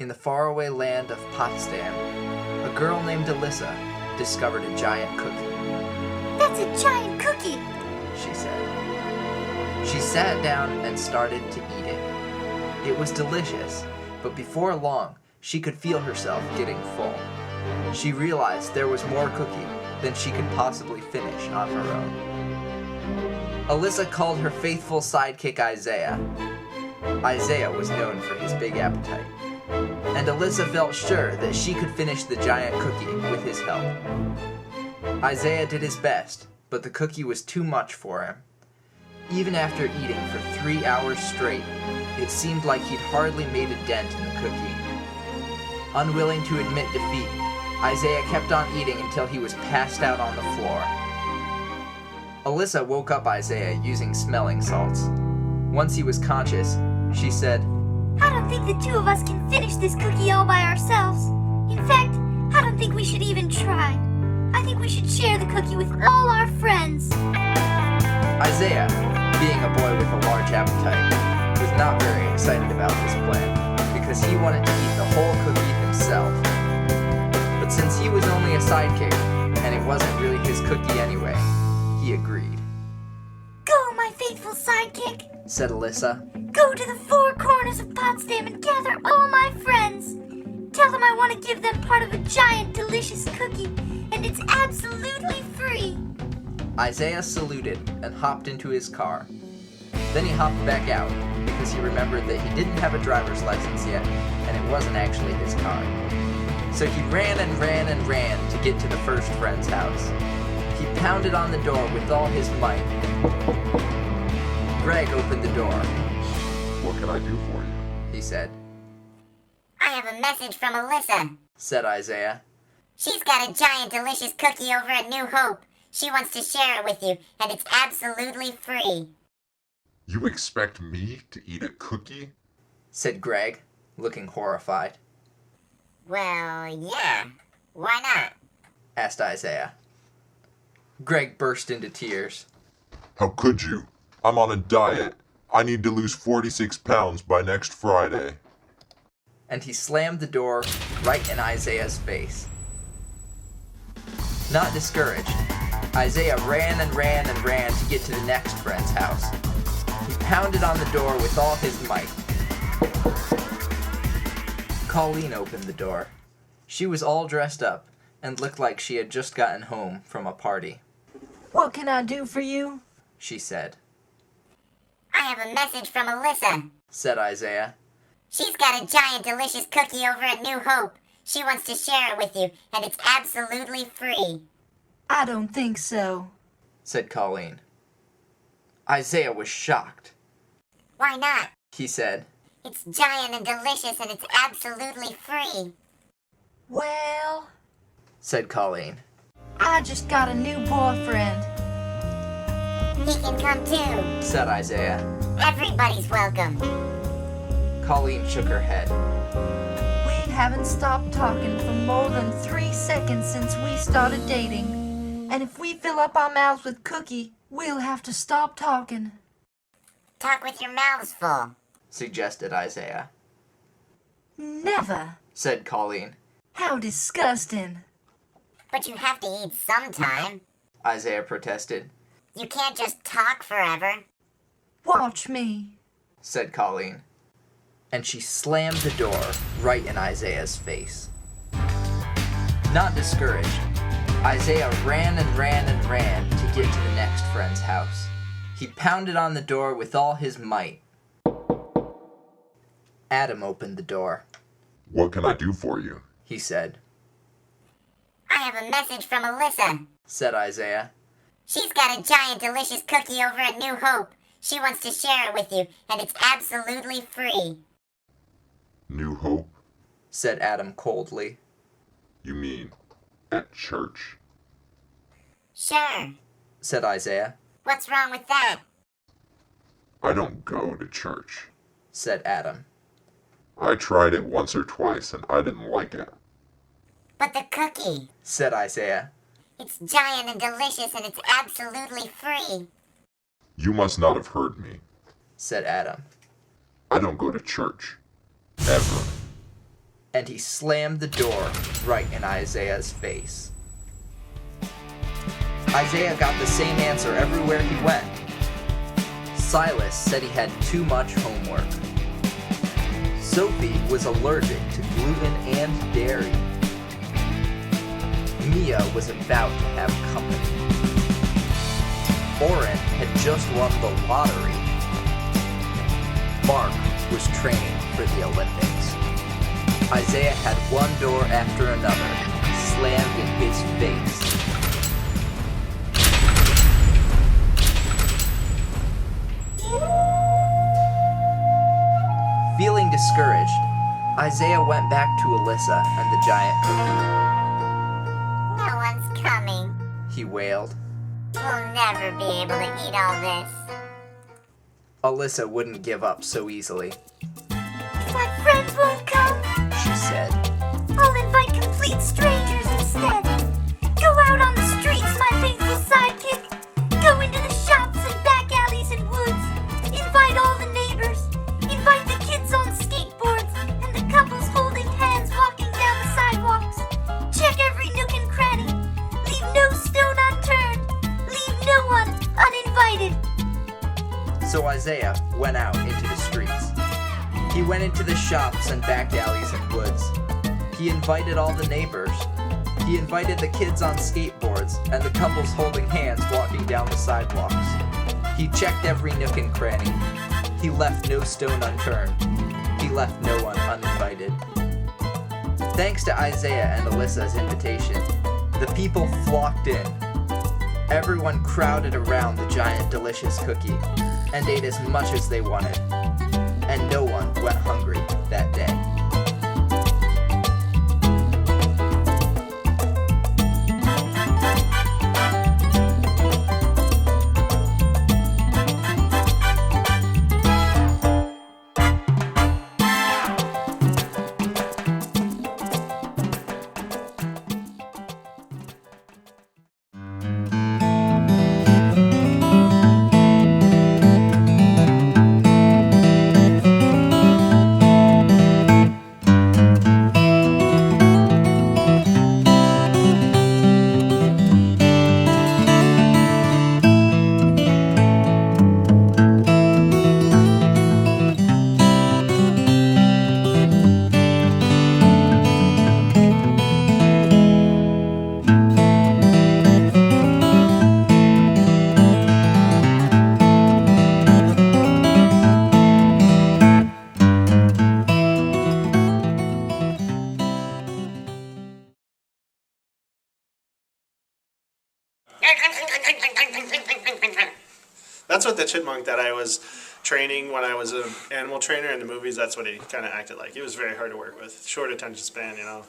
In the faraway land of Potsdam, a girl named Alyssa discovered a giant cookie. That's a giant cookie, she said. She sat down and started to eat it. It was delicious, but before long, she could feel herself getting full. She realized there was more cookie than she could possibly finish on her own. Alyssa called her faithful sidekick Isaiah. Isaiah was known for his big appetite, and Alyssa felt sure that she could finish the giant cookie with his help. Isaiah did his best, but the cookie was too much for him. Even after eating for 3 hours straight, it seemed like he'd hardly made a dent in the cookie. Unwilling to admit defeat, Isaiah kept on eating until he was passed out on the floor. Alyssa woke up Isaiah using smelling salts. Once he was conscious, she said, I don't think the two of us can finish this cookie all by ourselves. In fact, I don't think we should even try. I think we should share the cookie with all our friends. Isaiah, being a boy with a large appetite, was not very excited about this plan because he wanted to eat the whole cookie himself. But since he was only a sidekick, and it wasn't really his cookie anyway, he agreed. Go, my faithful sidekick, said Alyssa. Go to the 4 corners of Potsdam and gather all my friends. Tell them I want to give them part of a giant, delicious cookie, and it's absolutely free. Isaiah saluted and hopped into his car. Then he hopped back out because he remembered that he didn't have a driver's license yet, and it wasn't actually his car. So he ran and ran and ran to get to the first friend's house. He pounded on the door with all his might. Greg opened the door. What can I do for you? He said. I have a message from Alyssa, said Isaiah. She's got a giant delicious cookie over at New Hope. She wants to share it with you, and it's absolutely free. You expect me to eat a cookie? Said Greg, looking horrified. Well, yeah. Why not? Asked Isaiah. Greg burst into tears. How could you? I'm on a diet. I need to lose 46 pounds by next Friday. And he slammed the door right in Isaiah's face. Not discouraged, Isaiah ran and ran and ran to get to the next friend's house. He pounded on the door with all his might. Colleen opened the door. She was all dressed up and looked like she had just gotten home from a party. What can I do for you? She said. I have a message from Alyssa, said Isaiah. She's got a giant delicious cookie over at New Hope. She wants to share it with you, and it's absolutely free. I don't think so, said Colleen. Isaiah was shocked. Why not? He said. It's giant and delicious, and it's absolutely free. Well, said Colleen. I just got a new boyfriend. He can come too, said Isaiah. Everybody's welcome. Colleen shook her head. We haven't stopped talking for more than 3 seconds since we started dating. And if we fill up our mouths with cookie, we'll have to stop talking. Talk with your mouths full, suggested Isaiah. Never, said Colleen. How disgusting. But you have to eat sometime, Isaiah protested. You can't just talk forever. Watch me, said Colleen. And she slammed the door right in Isaiah's face. Not discouraged, Isaiah ran and ran and ran to get to the next friend's house. He pounded on the door with all his might. Adam opened the door. What can I do for you? He said. I have a message from Alyssa, said Isaiah. She's got a giant delicious cookie over at New Hope. She wants to share it with you, and it's absolutely free. New Hope? Said Adam coldly. You mean at church? Sure, said Isaiah. What's wrong with that? I don't go to church, said Adam. I tried it once or twice and I didn't like it. But the cookie, said Isaiah. It's giant and delicious and it's absolutely free. You must not have heard me, said Adam. I don't go to church. Ever. and he slammed the door right in Isaiah's face. Isaiah got the same answer everywhere he went. Silas said he had too much homework. Sophie was allergic to gluten and dairy. Mia was about to have company. Oren had just won the lottery. Mark was training for the Olympics. Isaiah had one door after another slammed in his face. Feeling discouraged, Isaiah went back to Alyssa and the giant cookie. No one's coming. He wailed. We'll never be able to eat all this. Alyssa wouldn't give up so easily. My friends won't come. She said. I'll invite complete strangers instead. Go out on the streets, my faithful sidekick. Go into the shops and back alleys and woods. Invite all the neighbors. Invite the kids on skateboards and the couples holding hands walking down the sidewalks. Check every nook and cranny. Leave no stone unturned. Leave no one uninvited. So Isaiah went out into the streets. He went into the shops and back alleys and woods. He invited all the neighbors. He invited the kids on skateboards and the couples holding hands walking down the sidewalks. He checked every nook and cranny. He left no stone unturned. He left no one uninvited. Thanks to Isaiah and Alyssa's invitation, the people flocked in. Everyone crowded around the giant delicious cookie and ate as much as they wanted. And no one went hungry that day. That's what the chipmunk that I was training when I was an animal trainer in the movies, that's what he kind of acted like. He was very hard to work with. Short attention span, you know.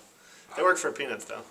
They work for peanuts, though.